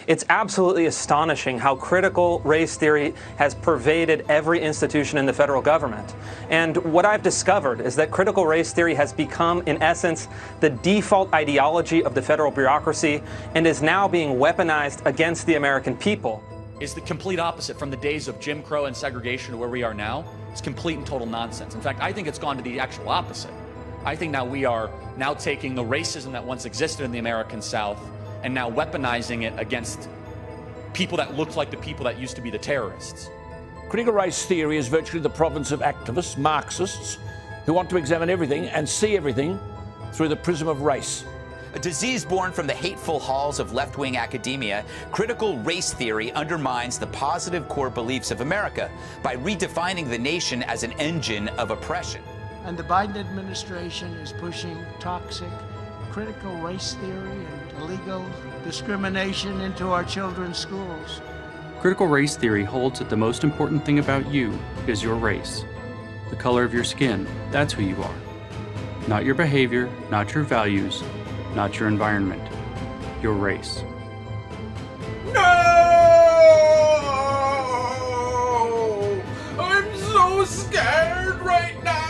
It's absolutely astonishing how critical race theory has pervaded every institution in the federal government. And what I've discovered is that critical race theory has become, in essence, the default ideology of the federal bureaucracy and is now being weaponized against the American people. Is the complete opposite from the days of Jim Crow and segregation to where we are now. It's complete and total nonsense. In fact, I think it's gone to the actual opposite. I think now we are now taking the racism that once existed in the American South and now weaponizing it against people that look like the people that used to be the terrorists. Critical race theory is virtually the province of activists, Marxists, who want to examine everything and see everything through the prism of race. A disease born from the hateful halls of left-wing academia, critical race theory undermines the positive core beliefs of America by redefining the nation as an engine of oppression. And the Biden administration is pushing toxic, critical race theory and illegal discrimination into our children's schools. Critical race theory holds that the most important thing about you is your race. The color of your skin, that's who you are. Not your behavior, not your values, not your environment, your race. No! I'm so scared right now!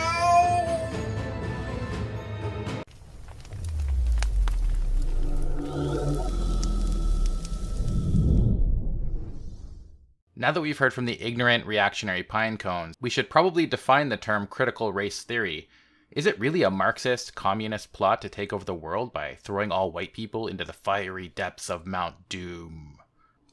Now that we've heard from the ignorant reactionary pinecones, we should probably define the term critical race theory. Is it really a Marxist, communist plot to take over the world by throwing all white people into the fiery depths of Mount Doom?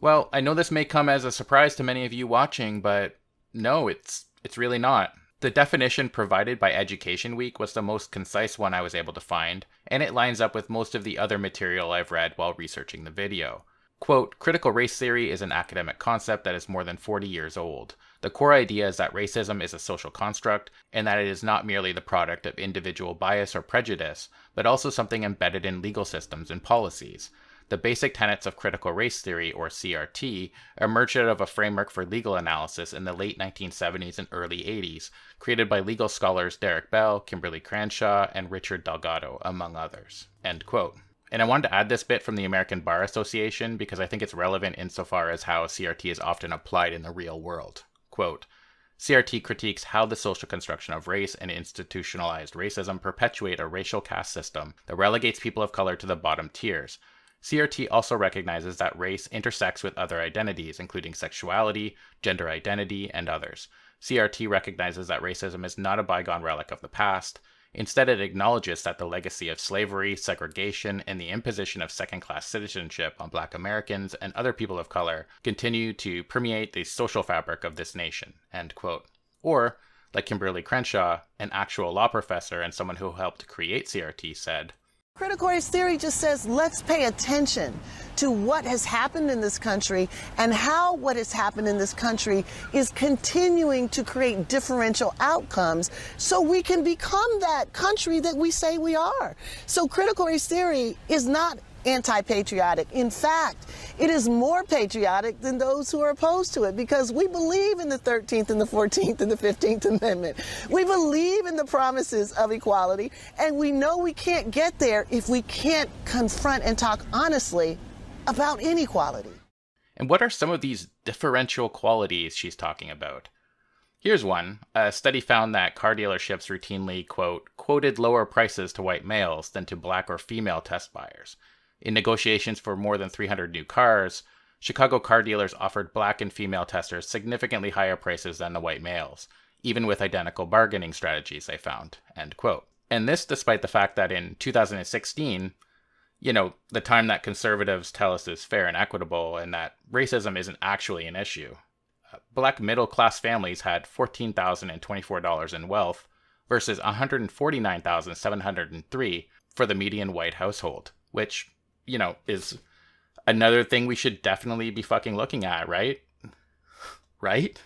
Well, I know this may come as a surprise to many of you watching, but no, it's really not. The definition provided by Education Week was the most concise one I was able to find, and it lines up with most of the other material I've read while researching the video. Quote, critical race theory is an academic concept that is more than 40 years old. The core idea is that racism is a social construct, and that it is not merely the product of individual bias or prejudice, but also something embedded in legal systems and policies. The basic tenets of critical race theory, or CRT, emerged out of a framework for legal analysis in the late 1970s and early 80s, created by legal scholars Derek Bell, Kimberly Crenshaw, and Richard Delgado, among others. End quote. And I wanted to add this bit from the American Bar Association because I think it's relevant insofar as how CRT is often applied in the real world. Quote, CRT critiques how the social construction of race and institutionalized racism perpetuate a racial caste system that relegates people of color to the bottom tiers. CRT also recognizes that race intersects with other identities, including sexuality, gender identity, and others. CRT recognizes that racism is not a bygone relic of the past. Instead, it acknowledges that the legacy of slavery, segregation, and the imposition of second-class citizenship on Black Americans and other people of color continue to permeate the social fabric of this nation, end quote. Or, like Kimberly Crenshaw, an actual law professor and someone who helped create CRT, said, critical race theory just says let's pay attention to what has happened in this country and how what has happened in this country is continuing to create differential outcomes so we can become that country that we say we are. So critical race theory is not anti-patriotic. In fact, it is more patriotic than those who are opposed to it because we believe in the 13th and the 14th and the 15th Amendment. We believe in the promises of equality, and we know we can't get there if we can't confront and talk honestly about inequality. And what are some of these differential qualities she's talking about? Here's one. A study found that car dealerships routinely, quote, quoted lower prices to white males than to black or female test buyers. In negotiations for more than 300 new cars, Chicago car dealers offered black and female testers significantly higher prices than the white males, even with identical bargaining strategies, they found, end quote. And this despite the fact that in 2016, the time that conservatives tell us is fair and equitable and that racism isn't actually an issue. Black middle-class families had $14,024 in wealth versus $149,703 for the median white household, which is another thing we should definitely be fucking looking at, right? Right?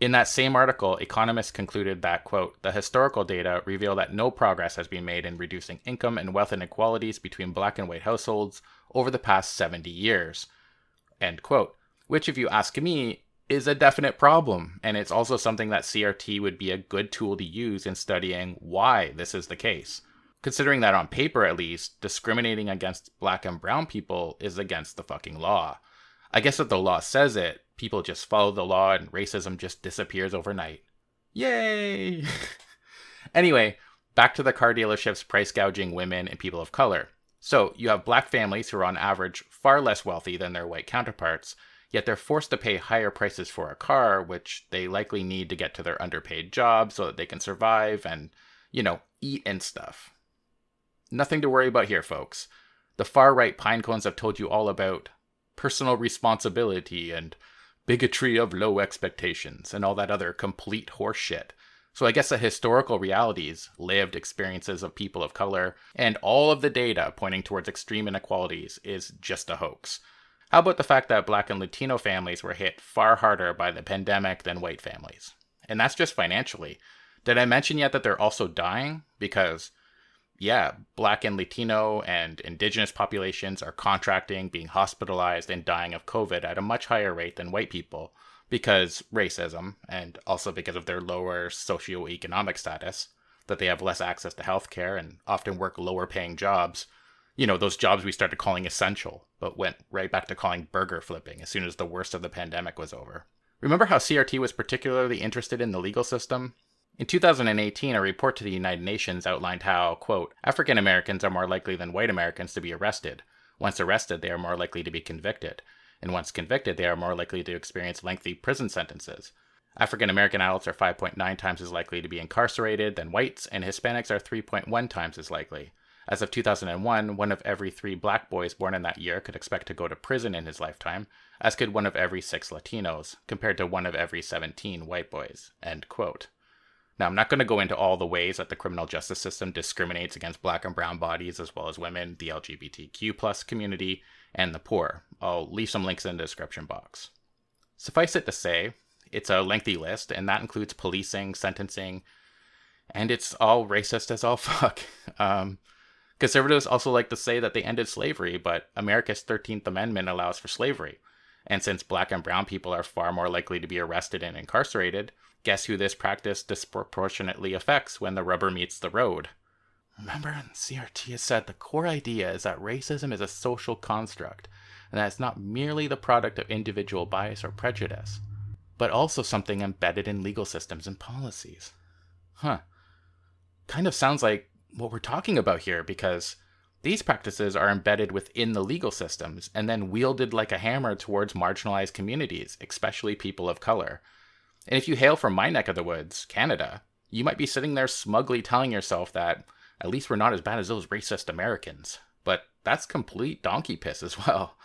In that same article, economists concluded that, quote, the historical data reveal that no progress has been made in reducing income and wealth inequalities between black and white households over the past 70 years, end quote. Which, if you ask me, is a definite problem, and it's also something that CRT would be a good tool to use in studying why this is the case. considering that on paper at least, discriminating against black and brown people is against the fucking law. I guess if the law says it, people just follow the law and racism just disappears overnight. Yay! Anyway, back to the car dealerships price gouging women and people of color. So, you have black families who are on average far less wealthy than their white counterparts, yet they're forced to pay higher prices for a car, which they likely need to get to their underpaid job so that they can survive and, eat and stuff. Nothing to worry about here, folks. The far-right pinecones have told you all about personal responsibility and bigotry of low expectations and all that other complete horseshit. So I guess the historical realities, lived experiences of people of color, and all of the data pointing towards extreme inequalities is just a hoax. How about the fact that black and Latino families were hit far harder by the pandemic than white families? And that's just financially. Did I mention yet that they're also dying? Because, yeah, black and Latino and indigenous populations are contracting, being hospitalized, and dying of COVID at a much higher rate than white people. Because racism, and also because of their lower socioeconomic status, that they have less access to healthcare and often work lower paying jobs. Those jobs we started calling essential, but went right back to calling burger flipping as soon as the worst of the pandemic was over. Remember how CRT was particularly interested in the legal system? In 2018, a report to the United Nations outlined how, quote, African Americans are more likely than white Americans to be arrested. Once arrested, they are more likely to be convicted. And once convicted, they are more likely to experience lengthy prison sentences. African American adults are 5.9 times as likely to be incarcerated than whites, and Hispanics are 3.1 times as likely. As of 2001, 1 of every 3 black boys born in that year could expect to go to prison in his lifetime, as could 1 of every 6 Latinos, compared to 1 of every 17 white boys. End quote. Now, I'm not going to go into all the ways that the criminal justice system discriminates against black and brown bodies, as well as women, the LGBTQ+ community, and the poor. I'll leave some links in the description box. Suffice it to say, it's a lengthy list, and that includes policing, sentencing, and it's all racist as all fuck. Conservatives also like to say that they ended slavery, but America's 13th Amendment allows for slavery. And since black and brown people are far more likely to be arrested and incarcerated, guess who this practice disproportionately affects when the rubber meets the road? Remember, CRT has said the core idea is that racism is a social construct, and that it's not merely the product of individual bias or prejudice, but also something embedded in legal systems and policies. Kind of sounds like what we're talking about here, because these practices are embedded within the legal systems and then wielded like a hammer towards marginalized communities, especially people of color. And if you hail from my neck of the woods, Canada, you might be sitting there smugly telling yourself that at least we're not as bad as those racist Americans. But that's complete donkey piss as well.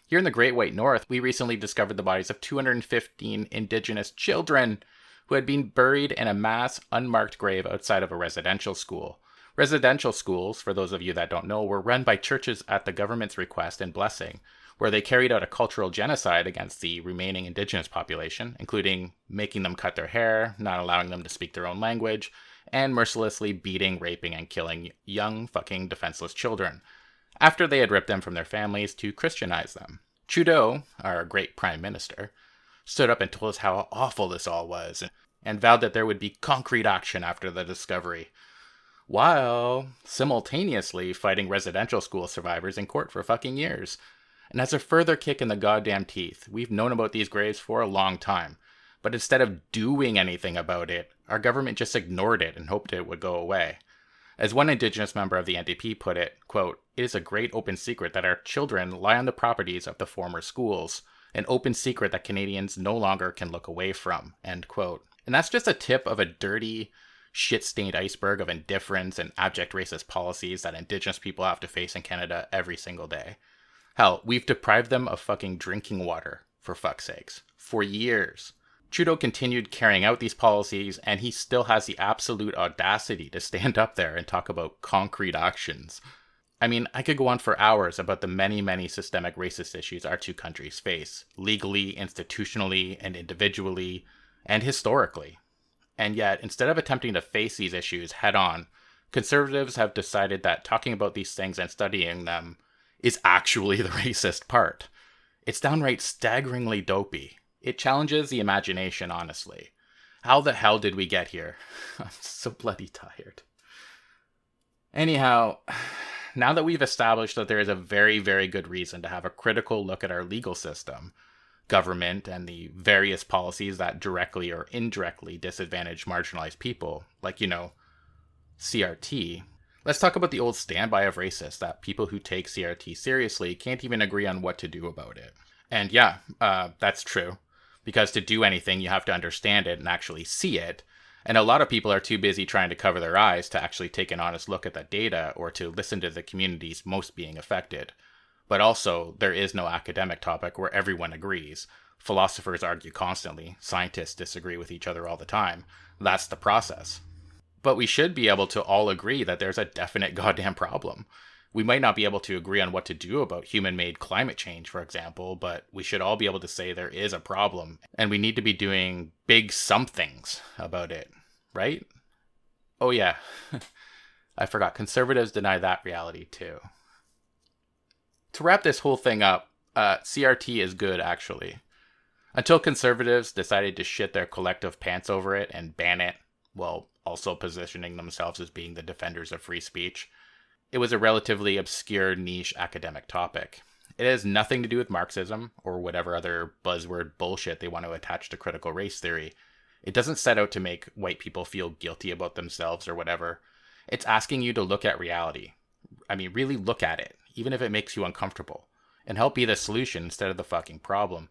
Here in the Great White North, we recently discovered the bodies of 215 Indigenous children who had been buried in a mass, unmarked grave outside of a residential school. Residential schools, for those of you that don't know, were run by churches at the government's request and blessing, where they carried out a cultural genocide against the remaining Indigenous population, including making them cut their hair, not allowing them to speak their own language, and mercilessly beating, raping, and killing young fucking defenseless children, after they had ripped them from their families to Christianize them. Trudeau, our great Prime Minister, stood up and told us how awful this all was, and vowed that there would be concrete action after the discovery, while simultaneously fighting residential school survivors in court for fucking years. And as a further kick in the goddamn teeth, we've known about these graves for a long time, but instead of doing anything about it, our government just ignored it and hoped it would go away. As one Indigenous member of the NDP put it, quote, "It is a great open secret that our children lie on the properties of the former schools, an open secret that Canadians no longer can look away from," end quote. And that's just a tip of a dirty, shit-stained iceberg of indifference and abject racist policies that Indigenous people have to face in Canada every single day. Hell, we've deprived them of fucking drinking water, for fuck's sakes, for years. Trudeau continued carrying out these policies, and he still has the absolute audacity to stand up there and talk about concrete actions. I mean, I could go on for hours about the many, many systemic racist issues our two countries face, legally, institutionally, and individually, and historically. And yet, instead of attempting to face these issues head on, conservatives have decided that talking about these things and studying them is actually the racist part. It's downright staggeringly dopey. It challenges the imagination, honestly. How the hell did we get here? I'm so bloody tired. Anyhow, now that we've established that there is a very, very good reason to have a critical look at our legal system, government, and the various policies that directly or indirectly disadvantage marginalized people, like, CRT, let's talk about the old standby of racists that people who take CRT seriously can't even agree on what to do about it. And yeah, that's true. Because to do anything, you have to understand it and actually see it. And a lot of people are too busy trying to cover their eyes to actually take an honest look at that data or to listen to the communities most being affected. But also, there is no academic topic where everyone agrees. Philosophers argue constantly. Scientists disagree with each other all the time. That's the process. But we should be able to all agree that there's a definite goddamn problem. We might not be able to agree on what to do about human-made climate change, for example, but we should all be able to say there is a problem, and we need to be doing big somethings about it, right? Oh yeah, I forgot, conservatives deny that reality too. To wrap this whole thing up, CRT is good, actually. Until conservatives decided to shit their collective pants over it and ban it, while also positioning themselves as being the defenders of free speech, it was a relatively obscure niche academic topic. It has nothing to do with Marxism or whatever other buzzword bullshit they want to attach to critical race theory. It doesn't set out to make white people feel guilty about themselves or whatever. It's asking you to look at reality. I mean, really look at it, even if it makes you uncomfortable, and help be the solution instead of the fucking problem.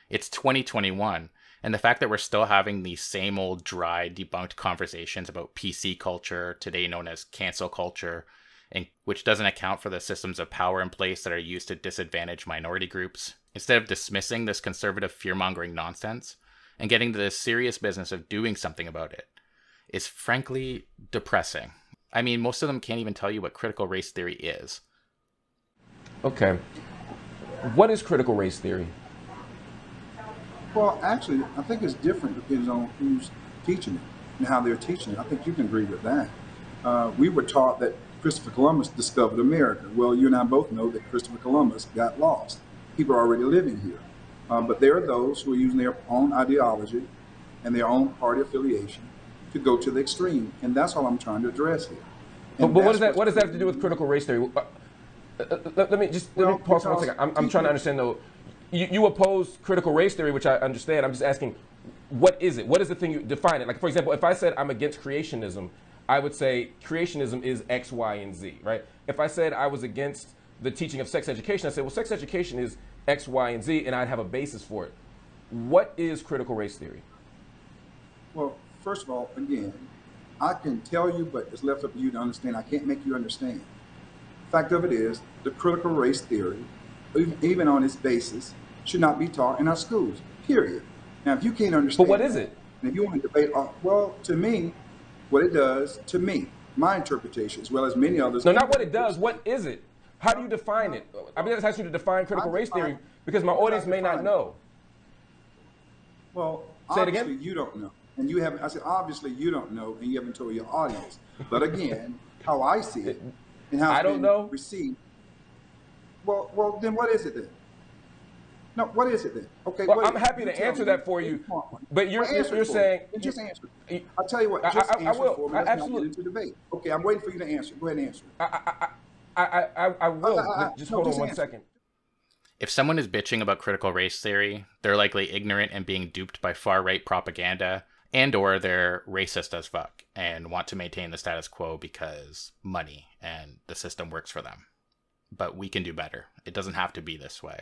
It's 2021, and the fact that we're still having these same old dry, debunked conversations about PC culture, today known as cancel culture, and which doesn't account for the systems of power in place that are used to disadvantage minority groups, instead of dismissing this conservative fear-mongering nonsense and getting to the serious business of doing something about it, is frankly depressing. I mean, most of them can't even tell you what critical race theory is. Okay. What is critical race theory? Well, actually, I think it's different depending on who's teaching it and how they're teaching it. I think you can agree with that. We were taught that Christopher Columbus discovered America. Well, you and I both know that Christopher Columbus got lost. People are already living here. But there are those who are using their own ideology and their own party affiliation to go to the extreme. And that's all I'm trying to address here. But what does that have to do with critical race theory? Let me pause for 1 second. I'm trying to understand, though. You oppose critical race theory, which I understand. I'm just asking, what is it? What is the thing you define it? Like, for example, if I said I'm against creationism, I would say creationism is X, Y, and Z, right? If I said I was against the teaching of sex education, I said, well, sex education is X, Y, and Z, and I'd have a basis for it. What is critical race theory? Well, first of all, again, I can tell you, but it's left up to you to understand. I can't make you understand. Fact of it is, the critical race theory, even on its basis, should not be taught in our schools, period. Now, if you can't understand, but what is it? And if you want to debate, well, to me, what it does, to me, my interpretation, as well as many others. No, not what it does. What is it? How do you define it? I'm just asking you to define critical race theory because my audience may not know. Well, say it obviously again. You don't know, and you haven't. I said obviously you don't know, and you haven't told your audience. But again, how I see it and how it's been received. Well, then what is it then? No, what is it then? Okay, well, I'm happy to answer that for you, but you're saying just answer. I'll tell you what. Just answer for me. Let's not get into debate. Okay, I'm waiting for you to answer. Go ahead and answer. I will. Just hold on 1 second. If someone is bitching about critical race theory, they're likely ignorant and being duped by far-right propaganda, and or they're racist as fuck and want to maintain the status quo because money and the system works for them. But we can do better. It doesn't have to be this way.